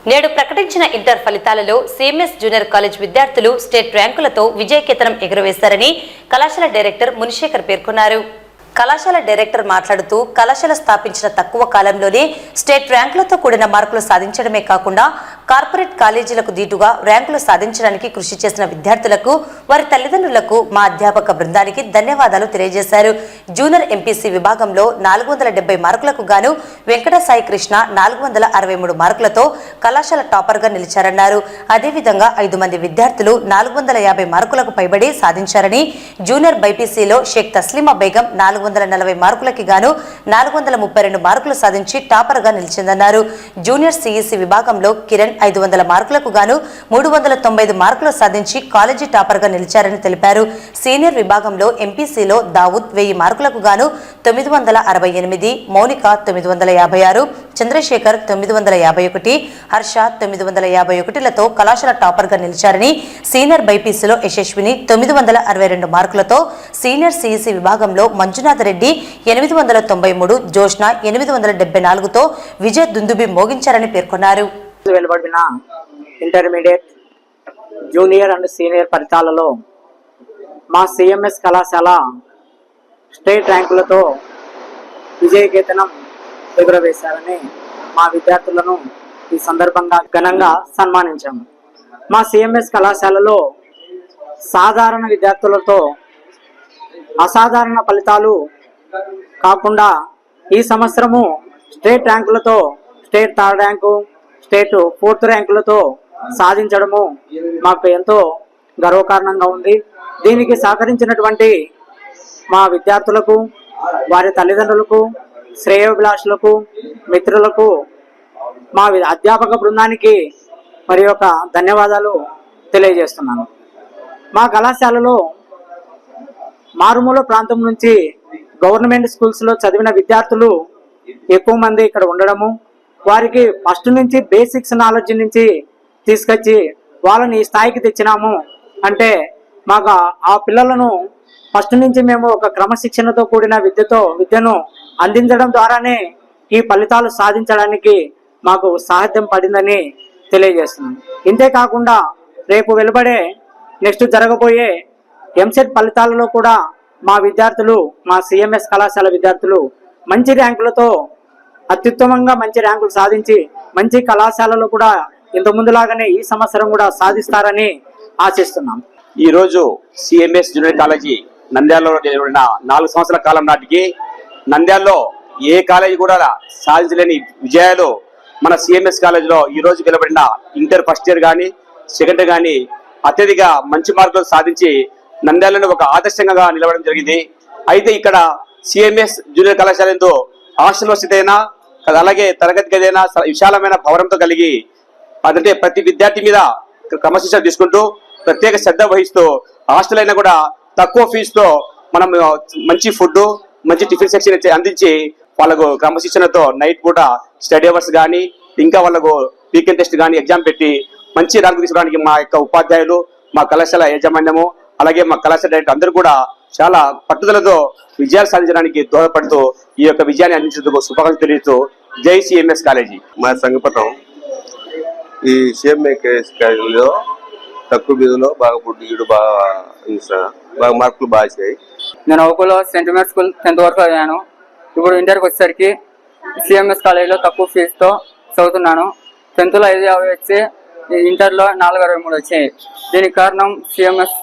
నేడు ప్రకటించిన ఇంటర్ ఫలితాలలో సిఎంఎస్ జూనియర్ కాలేజ్ విద్యార్థులు స్టేట్ ర్యాంకులతో విజయకేతనం ఎగురవేశారని కళాశాల డైరెక్టర్ మునిశేఖర్ పేర్కొన్నారు. కళాశాల డైరెక్టర్ మాట్లాడుతూ కళాశాల స్థాపించిన తక్కువ కాలంలోనే స్టేట్ ర్యాంకులతో కూడిన మార్కులు సాధించడమే కాకుండా కార్పొరేట్ కాలేజీలకు దీటుగా ర్యాంకులు సాధించడానికి కృషి చేసిన విద్యార్థులకు వారి తల్లిదండ్రులకు మా అధ్యాపక బృందానికి ధన్యవాదాలు తెలియజేశారు. జూనియర్ ఎంపీసీ విభాగంలో 470 మార్కులకు గాను వెంకట సాయి కృష్ణ 463 మార్కులతో కళాశాల టాపర్గా నిలిచారన్నారు. అదేవిధంగా 5 మంది విద్యార్థులు 450 మార్కులకు పైబడి సాధించారని, జూనియర్ బైపీసీలో షేక్ తస్లీమా బేగం 440 మార్కులకి గాను 432 మార్కులు సాధించి టాపర్గా నిలిచిందన్నారు. జూనియర్ సిఈసీ విభాగంలో కిరణ్ 500 మార్కులకు గాను 395 మార్కులు సాధించి కాలేజీ టాపర్గా నిలిచారని తెలిపారు. సీనియర్ విభాగంలో ఎంపీసీలో దావుద్ 1000 మార్కులకు గాను 968, మౌనిక 956, చంద్రశేఖర్ 951, హర్ష 951లతో కళాశాల టాపర్గా నిలిచారని, సీనియర్ బైపీసీలో యశస్విని 962 మార్కులతో, సీనియర్ సిఈసీ విభాగంలో మంజునాథ్ రెడ్డి 893, జోష్న 874తో విజయ్ దుందుబి మోగించారని పేర్కొన్నారు. వెలువడిన ఇంటర్మీడియట్, జూనియర్ అండ్ సీనియర్ ఫలితాలలో మా సిఎంఎస్ కళాశాల స్టేట్ ర్యాంకులతో విజయకేతనం ఎగురవేశారని మా విద్యార్థులను ఈ సందర్భంగా ఘనంగా సన్మానించాము. మా సిఎంఎస్ కళాశాలలో సాధారణ విద్యార్థులతో అసాధారణ ఫలితాలు కాకుండా ఈ సంవత్సరము స్టేట్ ర్యాంకులతో state 3rd rank, state 4th ర్యాంకులతో సాధించడము మాకు ఎంతో గర్వకారణంగా ఉంది. దీనికి సహకరించినటువంటి మా విద్యార్థులకు, వారి తల్లిదండ్రులకు, శ్రేయోభిలాషులకు, మిత్రులకు, మా అధ్యాపక బృందానికి మరి యొక్క ధన్యవాదాలు తెలియజేస్తున్నాను. మా కళాశాలలో మారుమూల ప్రాంతం నుంచి గవర్నమెంట్ స్కూల్స్లో చదివిన విద్యార్థులు ఎక్కువ మంది ఇక్కడ ఉండడము, వారికి ఫస్ట్ నుంచి బేసిక్స్ నాలెడ్జ్ నుంచి తీసుకొచ్చి వాళ్ళని ఈ స్థాయికి తెచ్చినాము అంటే మాకు ఆ పిల్లలను ఫస్ట్ నుంచి మేము ఒక క్రమశిక్షణతో కూడిన విద్యను అందించడం ద్వారానే ఈ ఫలితాలు సాధించడానికి మాకు సాధ్యం పడిందని తెలియజేస్తున్నాం. ఇంతేకాకుండా రేపు వెలువడే నెక్స్ట్ జరగబోయే ఎంసెట్ ఫలితాలలో కూడా మా విద్యార్థులు, మా సిఎంఎస్ కళాశాల విద్యార్థులు మంచి ర్యాంకులతో అత్యుత్తమంగా మంచి ర్యాంకులు సాధించి మంచి కళాశాలలో కూడా ఇంత ముందులాగానే ఈ సంవత్సరం కూడా సాధిస్తారని ఆశిస్తున్నాం. ఈరోజు సిఎంఎస్ జూనియర్ కాలేజీ నంద్యాలలో జరిగిన 4 సంవత్సరాల కాలం నాటికి నంద్యాలలో ఏ కాలేజీ కూడా సాధించలేని విజయాలు మన సిఎంఎస్ కాలేజీలో ఈ రోజు వెలువడిన ఇంటర్ ఫస్ట్ ఇయర్ కానీ సెకండ్ ఇయర్ కానీ అత్యధిక మంచి మార్కులు సాధించి నంద్యాలలో ఒక ఆదర్శంగా నిలవడం జరిగింది. అయితే ఇక్కడ సిఎంఎస్ జూనియర్ కళాశాల ఎంతో హాస్టల్ వసతి అయినా, అలాగే తరగతి గది అయినా విశాలమైన భవనంతో కలిగి అంటే ప్రతి విద్యార్థి మీద క్రమశిక్షణ తీసుకుంటూ ప్రత్యేక శ్రద్ధ వహిస్తూ హాస్టల్ అయినా కూడా తక్కువ ఫీజుతో మనం మంచి ఫుడ్, మంచి టిఫిన్ సెక్షన్ అందించి వాళ్ళకు క్రమశిక్షణతో నైట్ పూట స్టడీ అవర్స్ కానీ ఇంకా వాళ్ళకు వీకెండ్ టెస్ట్ కానీ ఎగ్జామ్ పెట్టి మంచి ర్యాంకు తీసుకోవడానికి మా యొక్క ఉపాధ్యాయులు, మా కళాశాల యాజమాన్యము, అలాగే మా కళాశాల డైరెక్టర్ అందరూ కూడా చాలా పట్టుదలతో విజయాలు సాధించడానికి దోహదపడుతూ ఈ యొక్క విజయాన్ని అందించేందుకు శుభాకాంక్షలు తెలియజేస్తూ జై సిఎంఎస్ కాలేజీ. మా సంఘపతం ఈ సిఎంఎస్ కాలేజీలో తక్కువ మీదలో బాగా పుట్టిడు, బాగా మార్కులు బాగా వచ్చాయి. నేను ఒకలో సెంట్ మేరీ స్కూల్ 10th వరకు చదివాను. ఇప్పుడు ఇంటర్కి వచ్చేసరికి సిఎంఎస్ కాలేజీలో తక్కువ ఫీజుతో చదువుతున్నాను. 10th లో 550 వచ్చి ఇంటర్లో 463 వచ్చాయి. దీనికి కారణం సిఎంఎస్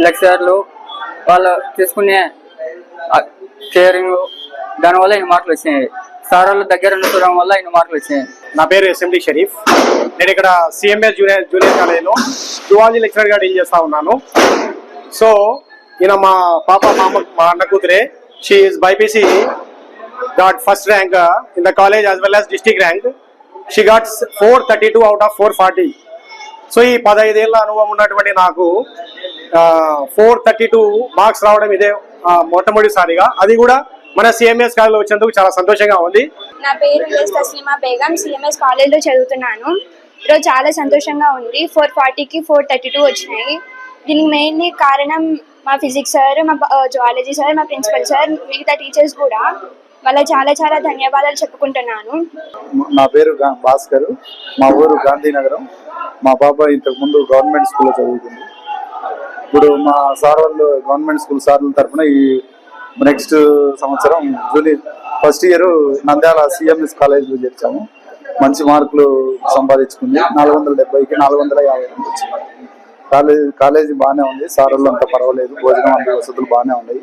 లెక్చరర్లు, వాళ్ళు తీసుకునే కేరింగ్, దానివల్ల ఇన్ని మార్కులు వచ్చినాయి. సార్ వాళ్ళ దగ్గర ఉండడం వల్ల ఇన్ని మార్కులు వచ్చినాయి. నా పేరు ఎస్ఎండి షరీఫ్. నేను ఇక్కడ సిఎంఎస్ జూనియర్ కాలేజీలో జువాలజీ లెక్చరర్గా డీల్ చేస్తా ఉన్నాను. సో ఈయన మా పాప, మా అన్న కూతురే. She is BiPC got first rank in the college as well as district rank. She got 432 out of 440. So ఈ 15 ఏళ్ళ అనుభవం ఉన్నటువంటి నాకు 432 మార్క్స్ రావడం ఇదే మొట్టమొదటిసారిగా, అది కూడా మన సిఎంఎస్ కాలేజీలో వచ్చేందుకు చాలా సంతోషంగా ఉంది. నా పేరు షేక్ తస్లీమా బేగం, సిఎంఎస్ కాలేజీలో చదువుతున్నాను. ఈరోజు చాలా సంతోషంగా ఉంది. 440కి 432 వచ్చినాయి. దీనికి మెయిన్లీ కారణం మా ఫిజిక్స్ సార్, మా జువాలజీ సార్, మా ప్రిన్సిపల్ సార్, మిగతా టీచర్స్ కూడా వాళ్ళకి చాలా చాలా ధన్యవాదాలు చెప్పుకుంటున్నాను. నా పేరు భాస్కర్, మా ఊరు గాంధీనగరం. మా పాప ఇంతకు ముందు గవర్నమెంట్ స్కూల్లో చదువుకుంది. ఇప్పుడు మా సార్ వాళ్ళు గవర్నమెంట్ స్కూల్ సార్ల తరఫున ఈ నెక్స్ట్ సంవత్సరం junior first year Nandyal CMS కాలేజీలో చేర్చాము. మంచి మార్కులు సంపాదించుకుంది. 470కి 450 వచ్చింది. కాలేజీ బాగానే ఉంది. సార్ వాళ్ళు అంతా పర్వాలేదు. భోజనం అన్ని వసతులు బాగానే ఉన్నాయి.